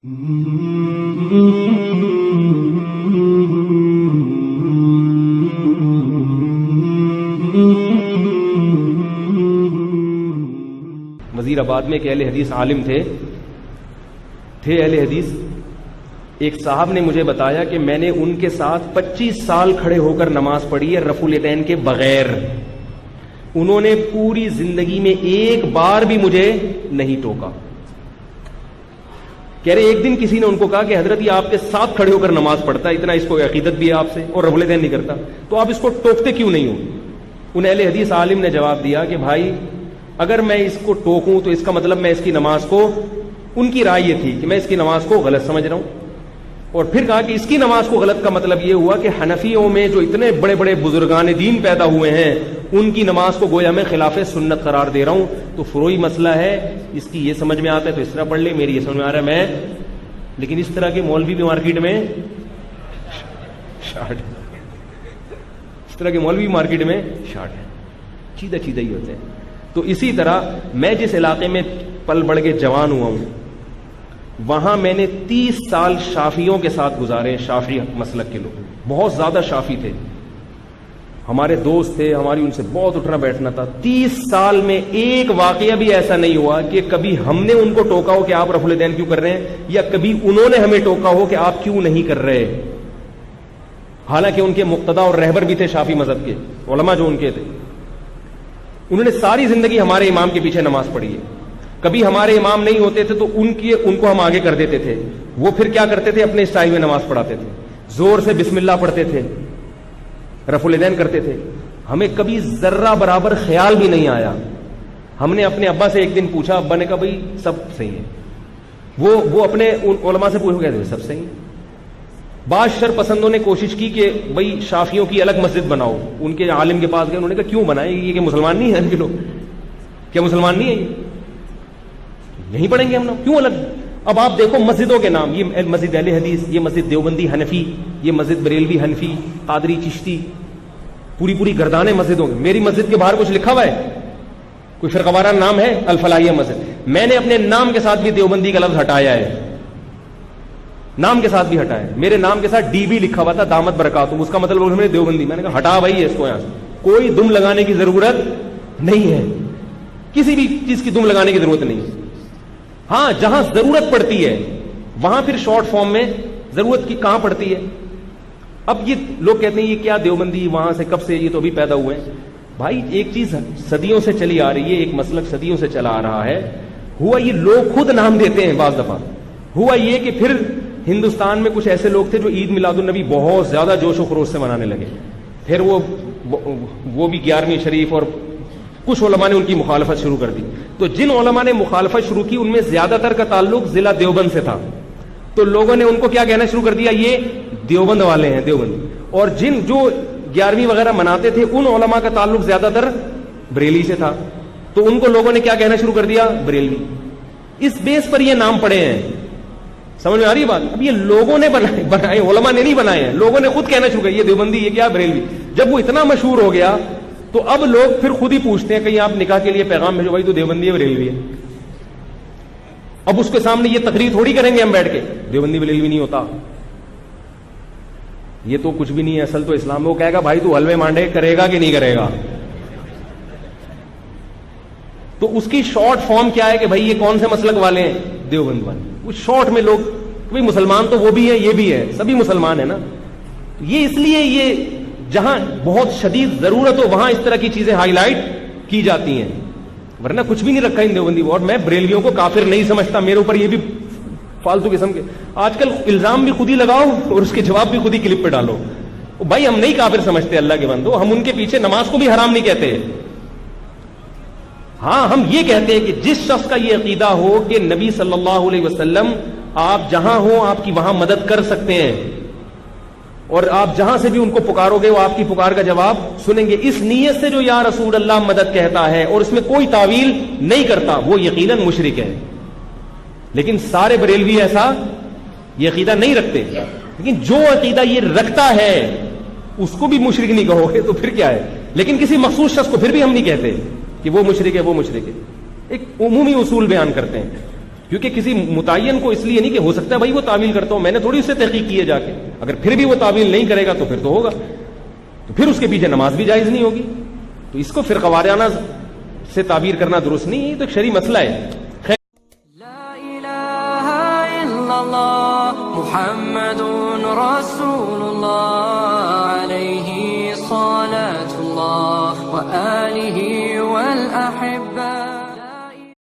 وزیر آباد میں ایک اہل حدیث عالم تھے اہل حدیث. ایک صاحب نے مجھے بتایا کہ میں نے ان کے ساتھ 25 سال کھڑے ہو کر نماز پڑھی ہے رفع الیدین کے بغیر. انہوں نے پوری زندگی میں ایک بار بھی مجھے نہیں ٹوکا. کہہ رہے ایک دن کسی نے ان کو کہا کہ حضرت یہ آپ کے ساتھ کھڑے ہو کر نماز پڑھتا ہے, اتنا اس کو عقیدت بھی ہے آپ سے اور رفع الیدین نہیں کرتا, تو آپ اس کو ٹوکتے کیوں نہیں ہو؟ ان اہل حدیث عالم نے جواب دیا کہ بھائی اگر میں اس کو ٹوکوں تو اس کا مطلب میں اس کی نماز کو, ان کی رائے یہ تھی کہ میں اس کی نماز کو غلط سمجھ رہا ہوں. اور پھر کہا کہ اس کی نماز کو غلط کا مطلب یہ ہوا کہ حنفیوں میں جو اتنے بڑے بڑے بزرگان دین پیدا ہوئے ہیں ان کی نماز کو گویا میں خلاف سنت قرار دے رہا ہوں. تو فروعی مسئلہ ہے, اس کی یہ سمجھ میں آتا ہے تو اس طرح پڑھ لے, میری یہ سمجھ میں آ رہا ہے میں. لیکن اس طرح کے مولوی بھی مارکیٹ میں شارٹ, اس طرح کے مولوی مارکیٹ میں شارٹ ہے, چیدہ چیدہ ہی ہوتے ہیں. تو اسی طرح میں جس علاقے میں پل بڑھ کے جوان ہوا ہوں وہاں میں نے 30 سال شافیوں کے ساتھ گزارے. شافی مسلک کے لوگ بہت زیادہ شافی تھے, ہمارے دوست تھے, ہماری ان سے بہت اٹھنا بیٹھنا تھا. 30 سال میں ایک واقعہ بھی ایسا نہیں ہوا کہ کبھی ہم نے ان کو ٹوکا ہو کہ آپ رفع الیدین کیوں کر رہے ہیں, یا کبھی انہوں نے ہمیں ٹوکا ہو کہ آپ کیوں نہیں کر رہے. حالانکہ ان کے مقتدا اور رہبر بھی تھے شافی مذہب کے علماء جو ان کے تھے, انہوں نے ساری زندگی ہمارے امام کے پیچھے نماز پڑھی ہے. کبھی ہمارے امام نہیں ہوتے تھے تو ان کو ہم آگے کر دیتے تھے. وہ پھر کیا کرتے تھے, اپنے اسٹائل میں نماز پڑھاتے تھے, زور سے بسم اللہ پڑھتے تھے, رفع الیدین کرتے تھے. ہمیں کبھی ذرہ برابر خیال بھی نہیں آیا. ہم نے اپنے ابا سے ایک دن پوچھا, ابا نے کہا بھائی سب صحیح ہے. وہ اپنے علماء سے پوچھ گئے تھے سب صحیح ہے. بعض شر پسندوں نے کوشش کی کہ بھائی شافیوں کی الگ مسجد بناؤ. ان کے عالم کے پاس گئے, انہوں نے کہا کیوں بنائے, یہ کہ مسلمان نہیں ہیں ان کے لوگ, کیا مسلمان نہیں ہیں, نہیں پڑھیں گے ہم لوگ, کیوں الگ. اب آپ دیکھو مسجدوں کے نام, یہ مسجد اہل حدیث, یہ مسجد دیوبندی حنفی, یہ مسجد بریلوی حنفی, قادری چشتی, پوری گردانیں مسجدوں کی. میری مسجد کے باہر کچھ لکھا ہوا ہے, کوئی فرقہ وارانہ نام ہے؟ الفلاحیہ مسجد. میں نے اپنے نام کے ساتھ بھی دیوبندی کا لفظ ہٹایا ہے, نام کے ساتھ بھی ہٹایا ہے. میرے نام کے ساتھ ڈی بھی لکھا ہوا تھا, دامت برکاتہم, اس کا مطلب دیوبندی. میں نے کہا ہٹا بھائی اس کو یہاں سے, کوئی دم لگانے کی ضرورت نہیں ہے, کسی بھی چیز کی دم لگانے کی ضرورت نہیں ہے. ہاں جہاں ضرورت پڑتی ہے وہاں پھر شارٹ فارم میں ضرورت کی کہاں پڑتی ہے. اب یہ لوگ کہتے ہیں یہ کیا دیوبندی, وہاں سے کب سے, یہ تو ابھی پیدا ہوئے ہیں. بھائی ایک چیز صدیوں سے چلی آ رہی ہے, ایک مسلک صدیوں سے چلا آ رہا ہے. ہوا یہ لوگ خود نام دیتے ہیں بعض دفعہ. ہوا یہ کہ پھر ہندوستان میں کچھ ایسے لوگ تھے جو عید میلاد النبی بہت زیادہ جوش و خروش سے منانے لگے. پھر وہ بھی 11ویں شریف, اور کچھ علماء نے ان کی مخالفت شروع کر دی. تو جن علماء نے مخالفت شروع کی ان میں زیادہ تر کا تعلق ضلع دیوبند سے تھا, تو لوگوں نے ان کو کیا کہنا شروع کر دیا, یہ دیوبند والے ہیں, دیوبند. اور جو 11ویں وغیرہ مناتے تھے ان علماء کا تعلق زیادہ تر بریلی سے تھا, تو ان کو لوگوں نے کیا کہنا شروع کر دیا, بریلوی. اس بیس پر یہ نام پڑے ہیں. سمجھ میں آ رہی ہے بات؟ اب یہ لوگوں نے بنائے, علماء نے نہیں بنائے ہیں, لوگوں نے خود کہنا شروع کیا یہ دیوبندی, یہ کیا بریلوی. جب وہ اتنا مشہور ہو گیا تو اب لوگ پھر خود ہی پوچھتے ہیں کہیں آپ نکاح کے لیے پیغام بھیجو, بھائی تو دیوبندی ہے بریلوی ہے. اب اس کے سامنے یہ تقریر تھوڑی کریں گے ہم بیٹھ کے, دیوبندی بریلوی نہیں ہوتا, یہ تو کچھ بھی نہیں ہے, اصل تو اسلام. وہ کہے گا بھائی تو حلوے مانڈے کرے گا کہ نہیں کرے گا. تو اس کی شارٹ فارم کیا ہے کہ بھائی یہ کون سے مسلک والے ہیں, دیوبند والے. وہ شارٹ میں لوگ, بھائی مسلمان تو وہ بھی ہے یہ بھی ہے, سبھی مسلمان ہیں نا. یہ اس لیے یہ جہاں بہت شدید ضرورت ہو وہاں اس طرح کی چیزیں ہائی لائٹ کی جاتی ہیں, ورنہ کچھ بھی نہیں رکھا ان دیوبندی. اور میں بریلویوں کو کافر نہیں سمجھتا, میرے اوپر یہ بھی فالتو قسم کے آج کل الزام بھی خود ہی لگاؤ اور اس کے جواب بھی خود ہی کلپ پہ ڈالو. بھائی ہم نہیں کافر سمجھتے اللہ کے بندو, ہم ان کے پیچھے نماز کو بھی حرام نہیں کہتے. ہاں ہم یہ کہتے ہیں کہ جس شخص کا یہ عقیدہ ہو کہ نبی صلی اللہ علیہ وسلم آپ جہاں ہو آپ کی وہاں مدد کر سکتے ہیں, اور آپ جہاں سے بھی ان کو پکارو گے وہ آپ کی پکار کا جواب سنیں گے, اس نیت سے جو یا رسول اللہ مدد کہتا ہے اور اس میں کوئی تعویل نہیں کرتا, وہ یقیناً مشرک ہے. لیکن سارے بریلوی ایسا یہ عقیدہ نہیں رکھتے. لیکن جو عقیدہ یہ رکھتا ہے اس کو بھی مشرک نہیں کہو گے تو پھر کیا ہے. لیکن کسی مخصوص شخص کو پھر بھی ہم نہیں کہتے کہ وہ مشرک ہے, وہ مشرک ہے. ایک عمومی اصول بیان کرتے ہیں. کیونکہ کسی متعین کو اس لیے نہیں کہ ہو سکتا ہے بھائی وہ تعویل کرتا ہوں، میں نے تھوڑی اس سے تحقیق کی ہے جا کے، اگر پھر بھی وہ تعویل نہیں کرے گا تو پھر تو ہوگا، تو پھر اس کے پیچھے نماز بھی جائز نہیں ہوگی. تو اس کو فرقہ وارانہ سے تعبیر کرنا درست نہیں، یہ تو ایک شرعی مسئلہ ہے. لا الہ الا اللہ محمد رسول اللہ علیہ صلاة اللہ وآلہ والأحب